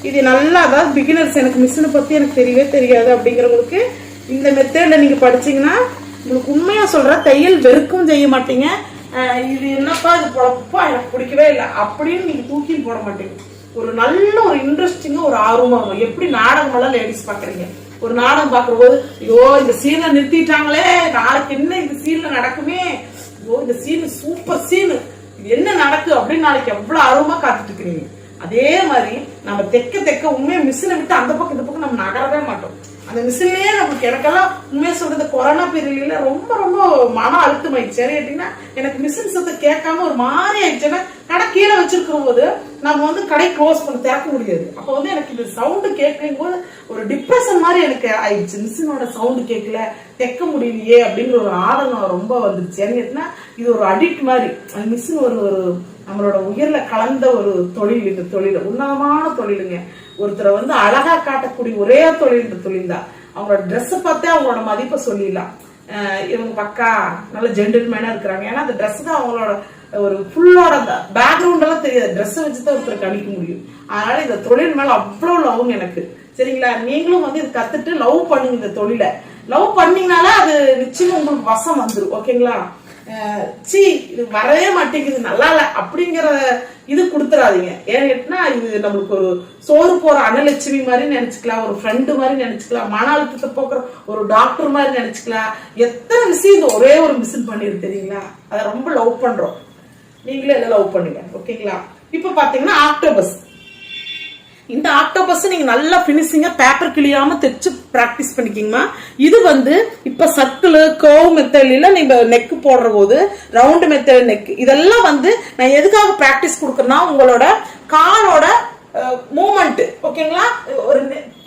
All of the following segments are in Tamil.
இது நல்லா, அதாவது பிகினர்ஸ், எனக்கு மிஷினை பத்தி எனக்கு தெரியவே தெரியாது அப்படிங்கிறவங்களுக்கு இந்த மெத்தட்ல நீங்க படிச்சீங்கன்னா உங்களுக்கு உண்மையா சொல்ற தையல் வெறுக்கும் செய்ய மாட்டீங்க. இது என்னப்பா இது பொழப்பா எனக்கு பிடிக்கவே இல்லை அப்படின்னு நீங்க தூக்கி போட மாட்டீங்க. ஒரு நல்ல ஒரு இன்ட்ரெஸ்டிங்கா ஒரு ஆர்வமா இருக்கும். எப்படி நாடகம் எல்லாம் லேடிஸ் பாக்குறீங்க, ஒரு நாடகம் பாக்குற போது ஐயோ இந்த சீனை நிறுத்திட்டாங்களே, நாளைக்கு என்ன இந்த சீன்ல நடக்குமே, ஐயோ இந்த சீன் சூப்பர் சீனு, என்ன நடக்கு அப்படின்னு நாளைக்கு எவ்வளவு ஆர்வமா காத்துட்டு இருக்கிறீங்க. அதே மாதிரி நம்ம தெக்க உண்மையை மிஷினை விட்டு அந்த பக்கம் இந்த பக்கம் நம்ம நகரவே மாட்டோம். அந்த மிஷின்லயே நமக்கு, எனக்கெல்லாம் உண்மையா சொல்றது கொரோனா பீரியட்ல ரொம்ப ரொம்ப மன அழுத்தமாயிடுச்சு. கேட்டீங்கன்னா எனக்கு மிஷின் சத்தம் கேட்காம ஒரு மாதிரி ஆயிடுச்சுன்னா கடை கீழே வச்சிருக்கிற போது நம்ம கடை க்ளோஸ் பண்ண திறக்க முடியாது. அப்ப எனக்கு இந்த சவுண்டு கேட்கும் போது ஒரு டிப்ரெஷன் மாதிரி எனக்கு ஆயிடுச்சு. மிஷினோட சவுண்டு கேட்கல, தைக்க முடியலையே அப்படிங்கிற ஒரு ஆதங்கம் ரொம்ப வந்துருச்சு. ஏன்னா இது ஒரு அடிக்ட் மாதிரி. மிஷின் ஒரு நம்மளோட உயிர்ல கலந்த ஒரு தொழில். இந்த தொழில் உன்னதமான தொழிலுங்க. ஒருத்தரை அழகா காட்டக்கூடிய ஒரே தொழில் இந்த தொழில் தான். அவங்களோட ட்ரெஸ் பார்த்தே அவங்களோட மதிப்பை சொல்லிடலாம். இவங்க பக்கா நல்ல ஜென்டில்மேனா இருக்கிறாங்க. ஏன்னா அந்த ட்ரெஸ் தான் அவங்களோட ஒரு ஃபுல்லோட பேக்ரவுண்ட் எல்லாம் தெரியாது. ட்ரெஸ் வச்சுதான் ஒருத்தரை கணிக்க முடியும். அதனால இந்த தொழில் மேல அவ்வளவு லவ் எனக்கு. சரிங்களா? நீங்களும் இது கத்துட்டு லவ் பண்ணுங்க. இந்த தொழிலை லவ் பண்ணீங்கனால அது நிச்சயம் உங்களுக்கு வசம் வந்துடும். ஓகேங்களா? இது வரவே மாட்டேங்குது, நல்லா இல்ல அப்படிங்கிற இது கொடுத்துறாதீங்க. ஏன்னா இது நம்மளுக்கு ஒரு சோறு போற அனலட்சுமி மாதிரி நினைச்சுக்கலாம், ஒரு ஃப்ரெண்டு மாதிரி நினைச்சுக்கலாம், மன அழுத்தத்தை போக்குற ஒரு டாக்டர் மாதிரி நினைச்சுக்கலாம். எத்தனை விஷயம் இந்த ஒரே ஒரு மிஷின் பண்ணிருக்கு தெரியுங்களா? அதை ரொம்ப லவ் பண்றோம். நீங்களே எல்லாம் லவ் பண்ணுங்க. ஓகேங்களா? இப்ப பாத்தீங்கன்னா ஆக்டோபஸ். இந்த ஆக்டோபஸ் நீங்க நல்லா பினிஷிங்கா பேப்பர் கிளியாம தைச்சு பிராக்டிஸ் பண்ணிக்கீங்கம்மா. இது இப்ப சர்க்கிள் கர்வ் மெத்தட்ல நீங்க நெக் போடுற போது ரவுண்ட் மெத்தட் நெக் இதெல்லாம் நான் எதுக்காக பிராக்டிஸ் கொடுக்கறேன்னா உங்களோட காலோட மூமெண்ட். ஓகேங்களா? ஒரு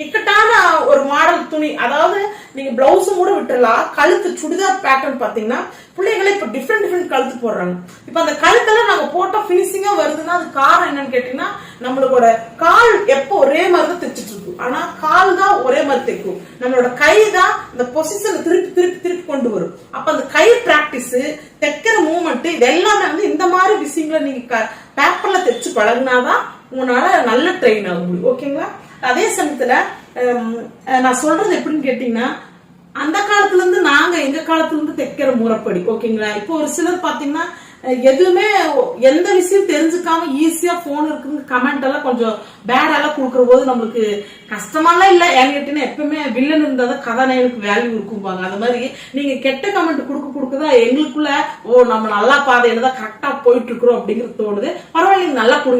இக்கட்டான ஒரு மாடல் துணி, அதாவது நீங்க பிளவுஸ் கூட விட்டுறலாம். கழுத்து சுடிதார் பேட்டர்ன் பாத்தீங்கன்னா பிள்ளைகளை இப்ப டிஃப்ரெண்ட் கழுத்து போடுறாங்க. இப்ப அந்த கழுத்தெல்லாம் நாங்க போட்டா பினிஷிங்கா வருதுன்னா அது காரணம் என்னன்னு கேட்டீங்கன்னா நம்மளோட கால் எப்போ ஒரே மாதிரி தான் தைச்சிட்டு இருக்கும். ஆனா கால் தான் ஒரே மாதிரி தைக்கும். நம்மளோட கை தான் இந்த பொசிஷனை திருப்பி கொண்டு வரும். அப்ப அந்த கை பிராக்டிஸ், தைக்கிற மூவ்மெண்ட், இது எல்லாமே இந்த மாதிரி விஷயங்களை நீங்க பேப்பர்ல தைச்சு பழகினாதான் உங்களால நல்ல ட்ரெயின் ஆக முடியும். ஓகேங்களா? அதே சமயத்துல நான் சொல்றது எப்படின்னு கேட்டீங்கன்னா அந்த காலத்துல இருந்து நாங்க எங்க காலத்துல இருந்து தைக்கிற முறைப்படி. ஓகேங்களா? இப்போ ஒரு சிலர் பாத்தீங்கன்னா எதுவுமே எந்த விஷயம் தெரிஞ்சுக்காம ஈஸியா போன் இருக்குன்னு கமெண்ட் எல்லாம் கொஞ்சம் பேடாலாம் கொடுக்கற போது நம்மளுக்கு கஷ்டமாலாம் இல்ல. ஏன்னு கேட்டீங்கன்னா எப்பவுமே வில்லன் இருந்தாதான் கதாநாயகனுக்கு வேல்யூ இருக்கும்பாங்க. அந்த மாதிரி நீங்க கெட்ட கமெண்ட் கொடுக்கதான் எங்களுக்குள்ள நம்ம நல்லா பாதையில தான் கரெக்டா போயிட்டு இருக்கிறோம் அப்படிங்கிறது தோணுது. பரவாயில்ல, நல்லா கொடுங்க.